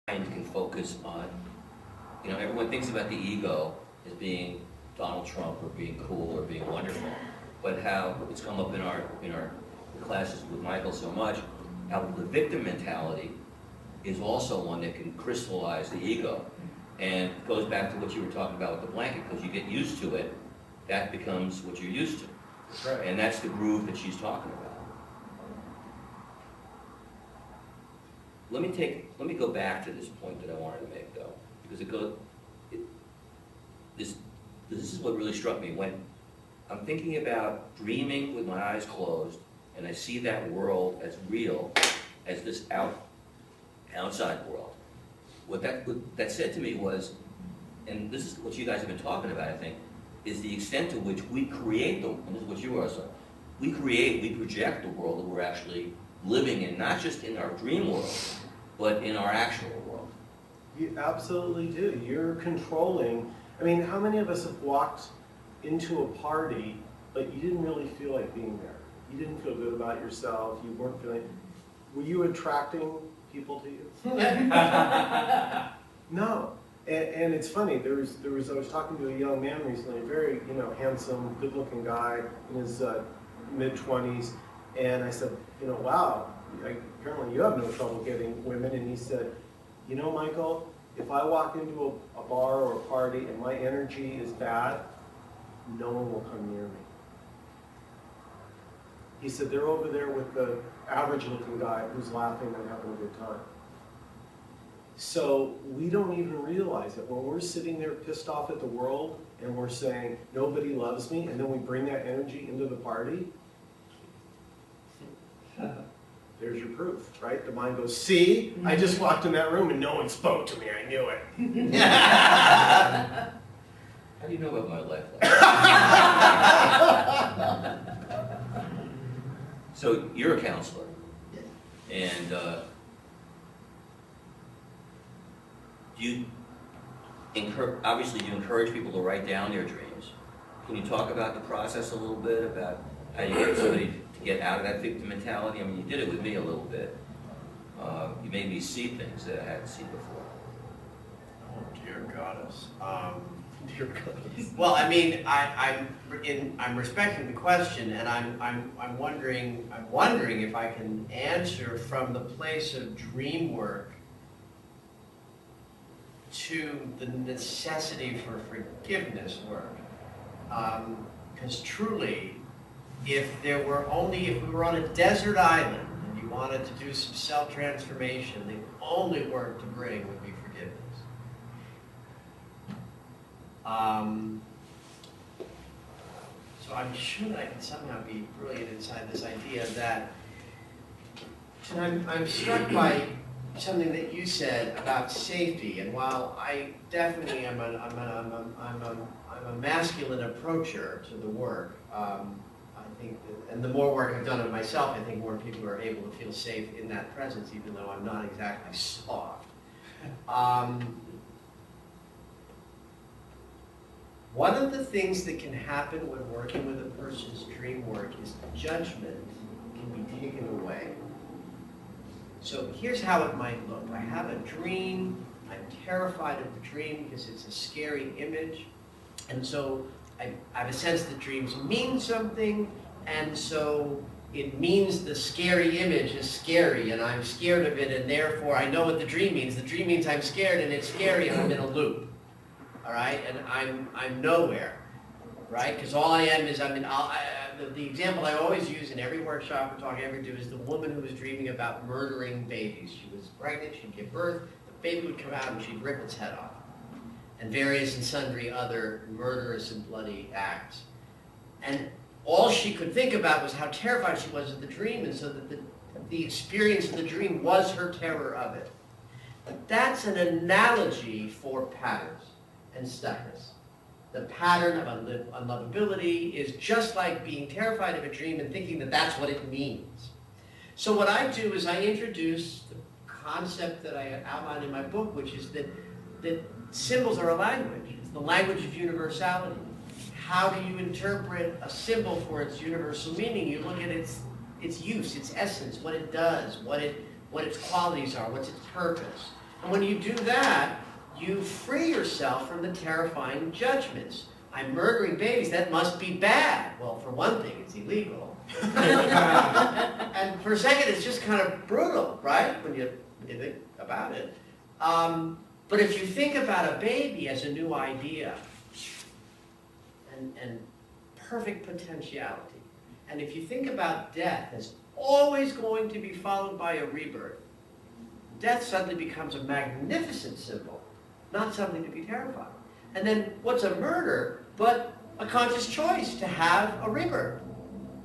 mind can focus on, everyone thinks about the ego as being Donald Trump or being cool or being wonderful, but how it's come up in our classes with Michael so much, how the victim mentality is also one that can crystallize the ego. And it goes back to what you were talking about with the blanket, because you get used to it, that becomes what you're used to. That's right. And that's the groove that she's talking about. Let me go back to this point that I wanted to make, though, because this is what really struck me. When I'm thinking about dreaming with my eyes closed, and I see that world as real as this outside world, what that said to me was, and this is what you guys have been talking about, I think, is the extent to which we create and this is what you were saying, we project the world that we're actually living in, not just in our dream world, but in our actual world. You absolutely do. You're controlling. I mean, how many of us have walked into a party, but you didn't really feel like being there? You didn't feel good about yourself. You weren't feeling. Were you attracting people to you? No. And it's funny. There was. I was talking to a young man recently, a very handsome, good-looking guy in his mid-20s, and I said, wow. Apparently you have no trouble getting women. And he said, Michael, if I walk into a bar or a party and my energy is bad, no one will come near me. He said, they're over there with the average-looking guy who's laughing and having a good time. So we don't even realize it. When we're sitting there pissed off at the world and we're saying, nobody loves me, and then we bring that energy into the party, there's your proof, right? The mind goes, see, I just walked in that room and no one spoke to me. I knew it. How do you know about my life? So you're a counselor, and obviously you encourage people to write down their dreams. Can you talk about the process a little bit, about how you get somebody to get out of that victim mentality? I mean, you did it with me a little bit. You made me see things that I hadn't seen before. Oh, dear goddess. Dear goodness. Well, I mean, I'm respecting the question, and I'm wondering if I can answer from the place of dream work to the necessity for forgiveness work. Because truly, if we were on a desert island and you wanted to do some self-transformation, the only work to bring would be forgiveness. So I'm sure that I can somehow be brilliant inside this idea that, and I'm struck by something that you said about safety. And while I definitely am I'm a masculine approacher to the work, I think that, and the more work I've done on myself, I think more people are able to feel safe in that presence, even though I'm not exactly soft. One of the things that can happen when working with a person's dream work is judgment can be taken away. So here's how it might look. I have a dream. I'm terrified of the dream because it's a scary image. And so I have a sense that dreams mean something. And so it means the scary image is scary and I'm scared of it, and therefore I know what the dream means. The dream means I'm scared and it's scary and I'm in a loop. All right, and I'm nowhere, right? Because all I am is the example I always use in every workshop or talk I ever do is the woman who was dreaming about murdering babies. She was pregnant, she'd give birth, the baby would come out and she'd rip its head off, and various and sundry other murderous and bloody acts. And all she could think about was how terrified she was of the dream, and so that the experience of the dream was her terror of it. But that's an analogy for patterns and stuckness. The pattern of unlovability is just like being terrified of a dream and thinking that that's what it means. So what I do is I introduce the concept that I outlined in my book, which is that symbols are a language. It's the language of universality. How do you interpret a symbol for its universal meaning? You look at its use, its essence, what it does, what its qualities are, what's its purpose. And when you do that, you free yourself from the terrifying judgments. I'm murdering babies, that must be bad. Well, for one thing, it's illegal. And for a second, it's just kind of brutal, right? When you think about it. But if you think about a baby as a new idea and perfect potentiality, and if you think about death as always going to be followed by a rebirth, death suddenly becomes a magnificent symbol, not something to be terrified. And then what's a murder but a conscious choice to have a rebirth?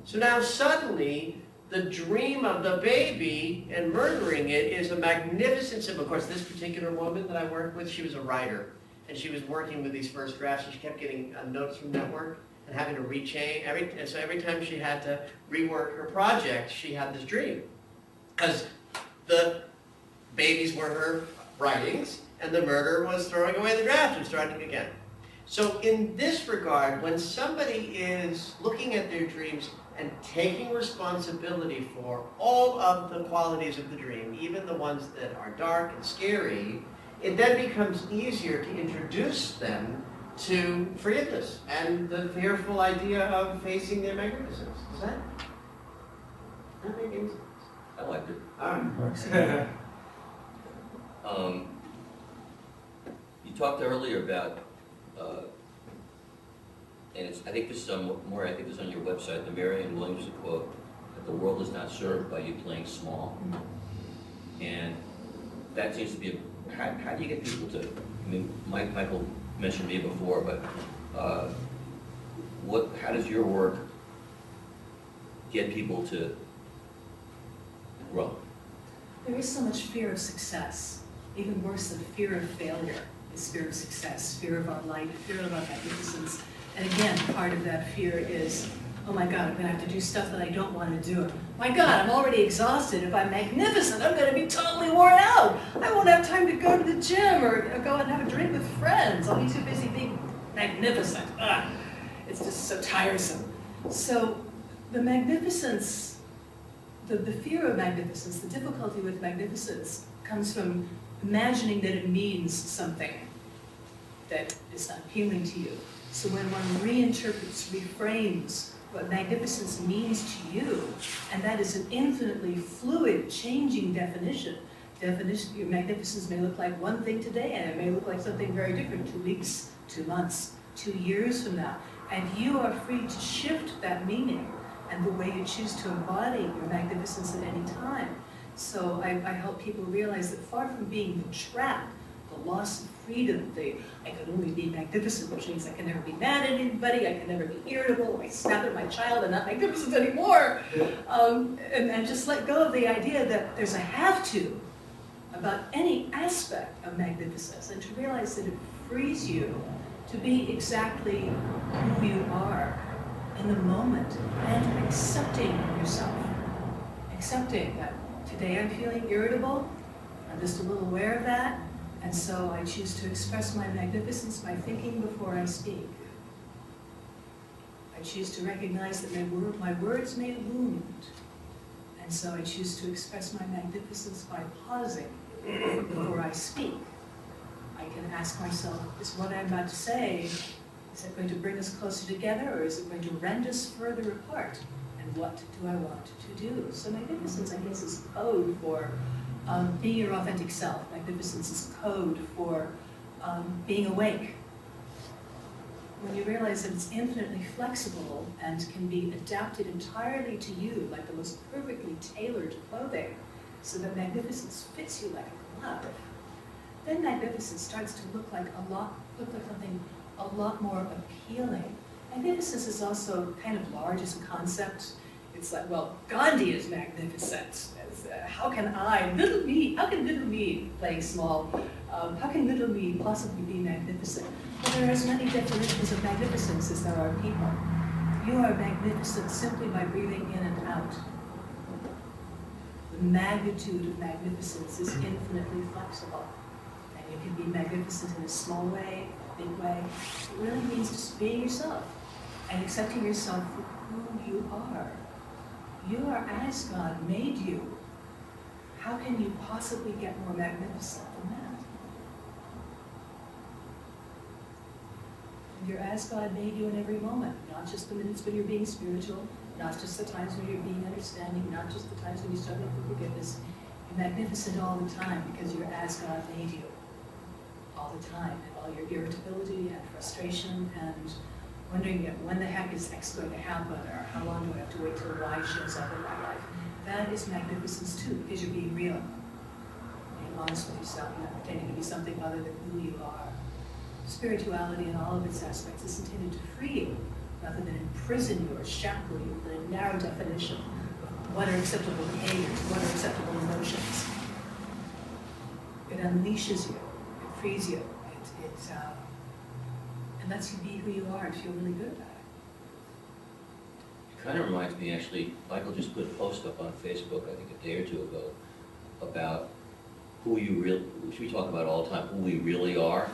So now suddenly the dream of the baby and murdering it is a magnificent symbol. Of course, this particular woman that I worked with, she was a writer, and she was working with these first drafts, and she kept getting notes from network and having to rechange. And so every time she had to rework her project, she had this dream. Because the babies were her writings, and the murder was throwing away the draft and starting again. So in this regard, when somebody is looking at their dreams and taking responsibility for all of the qualities of the dream, even the ones that are dark and scary, it then becomes easier to introduce them to forgiveness and the fearful idea of facing their magnificence. Does that make any sense? I liked it. You talked earlier about, and I think this is on your website, the Marianne Williamson quote, that the world is not served by you playing small. And that seems to be, how do you get people to, I mean, Michael mentioned me before, but how does your work get people to grow? There is so much fear of success, even worse than fear of failure is fear of success, fear of our light, fear of our magnificence. And again, part of that fear is, oh my God, I'm going to have to do stuff that I don't want to do. My God, I'm already exhausted. If I'm magnificent, I'm going to be totally worn out. I won't have time to go to the gym or go and have a drink with friends. I'll be too busy being magnificent. It's just so tiresome. So the magnificence, the fear of magnificence, the difficulty with magnificence comes from imagining that it means something that is not appealing to you. So when one reinterprets, reframes what magnificence means to you, and that is an infinitely fluid, changing definition. Your magnificence may look like one thing today, and it may look like something very different 2 weeks, 2 months, 2 years from now. And you are free to shift that meaning and the way you choose to embody your magnificence at any time. So I help people realize that far from being the trap, the loss of freedom, I could only be magnificent, which means I can never be mad at anybody, I can never be irritable, I snap at my child, I'm not magnificent anymore. And just let go of the idea that there's a have to about any aspect of magnificence, and to realize that it frees you to be exactly who you are in the moment, and accepting yourself. Accepting that today I'm feeling irritable, I'm just a little aware of that, and so I choose to express my magnificence by thinking before I speak. I choose to recognize that my words may wound, and so I choose to express my magnificence by pausing before I speak. I can ask myself, is what I'm about to say, is it going to bring us closer together, or is it going to rend us further apart? And what do I want to do? So magnificence, I guess, is code for being your authentic self. Magnificence is code for being awake. When you realize that it's infinitely flexible and can be adapted entirely to you, like the most perfectly tailored clothing, so that magnificence fits you like a glove, then magnificence starts to look like something a lot more appealing. Magnificence is also kind of large as a concept. It's like, well, Gandhi is magnificent. How can little me, playing small, how can little me possibly be magnificent? Well, there are as many definitions of magnificence as there are people. You are magnificent simply by breathing in and out. The magnitude of magnificence is infinitely flexible. And you can be magnificent in a small way, a big way. It really means just being yourself and accepting yourself for who you are. You are as God made you. How can you possibly get more magnificent than that? And you're as God made you in every moment, not just the minutes when you're being spiritual, not just the times when you're being understanding, not just the times when you're struggling for forgiveness. You're magnificent all the time because you're as God made you all the time. And all your irritability and frustration and wondering when the heck is X going to happen, or how long do I have to wait till Y shows up in my life. That is magnificence too, because you're being real. Being honest with yourself, you're not pretending to be something other than who you are. Spirituality in all of its aspects is intended to free you, rather than imprison you or shackle you with a narrow definition of what are acceptable behaviors, what are acceptable emotions. It unleashes you, it frees you, and lets you be who you are and feel really good about it. It kind of reminds me, actually, Michael just put a post up on Facebook, I think a day or two ago, about who you really, which we talk about all the time, who we really are,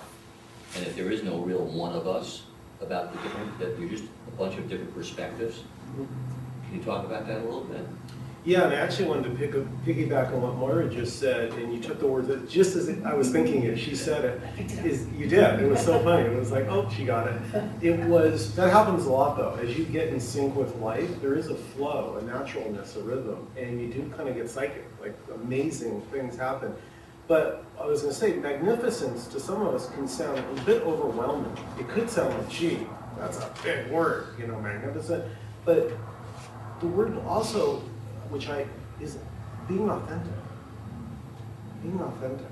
and if there is no real one of us, about the different, that you're just a bunch of different perspectives. Can you talk about that a little bit? Yeah, and I actually wanted to piggyback on what Moira just said, and you took the words that just as I was thinking it, she said it. You did. It was so funny. It was like, oh, she got it. It was, that happens a lot though. As you get in sync with life, there is a flow, a naturalness, a rhythm, and you do kind of get psychic, like amazing things happen. But I was going to say, magnificence to some of us can sound a bit overwhelming. It could sound like, gee, that's a big word, magnificent. But the word also, is being authentic. Being authentic.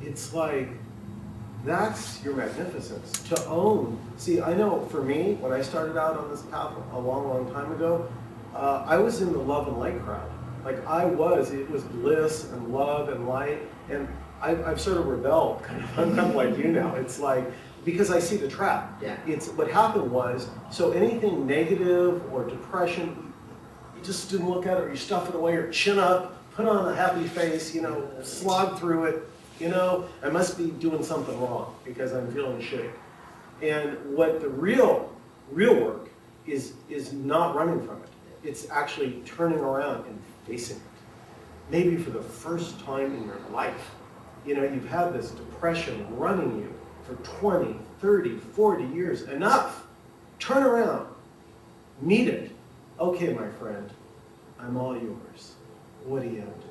It's like, that's your magnificence. To own. See, I know for me, when I started out on this path a long, long time ago, I was in the love and light crowd. Like it was bliss and love and light, and I've sort of rebelled, I'm kind of like you now. It's like, because I see the trap. Yeah. It's what happened was, so anything negative or depression, you just didn't look at it, or you stuff it away, or chin up, put on a happy face, slog through it, I must be doing something wrong because I'm feeling shitty. And what the real work is not running from it. It's actually turning around and facing it. Maybe for the first time in your life. You've had this depression running you for 20, 30, 40 years. Enough! Turn around. Meet it. Okay, my friend, I'm all yours. What do you have to do?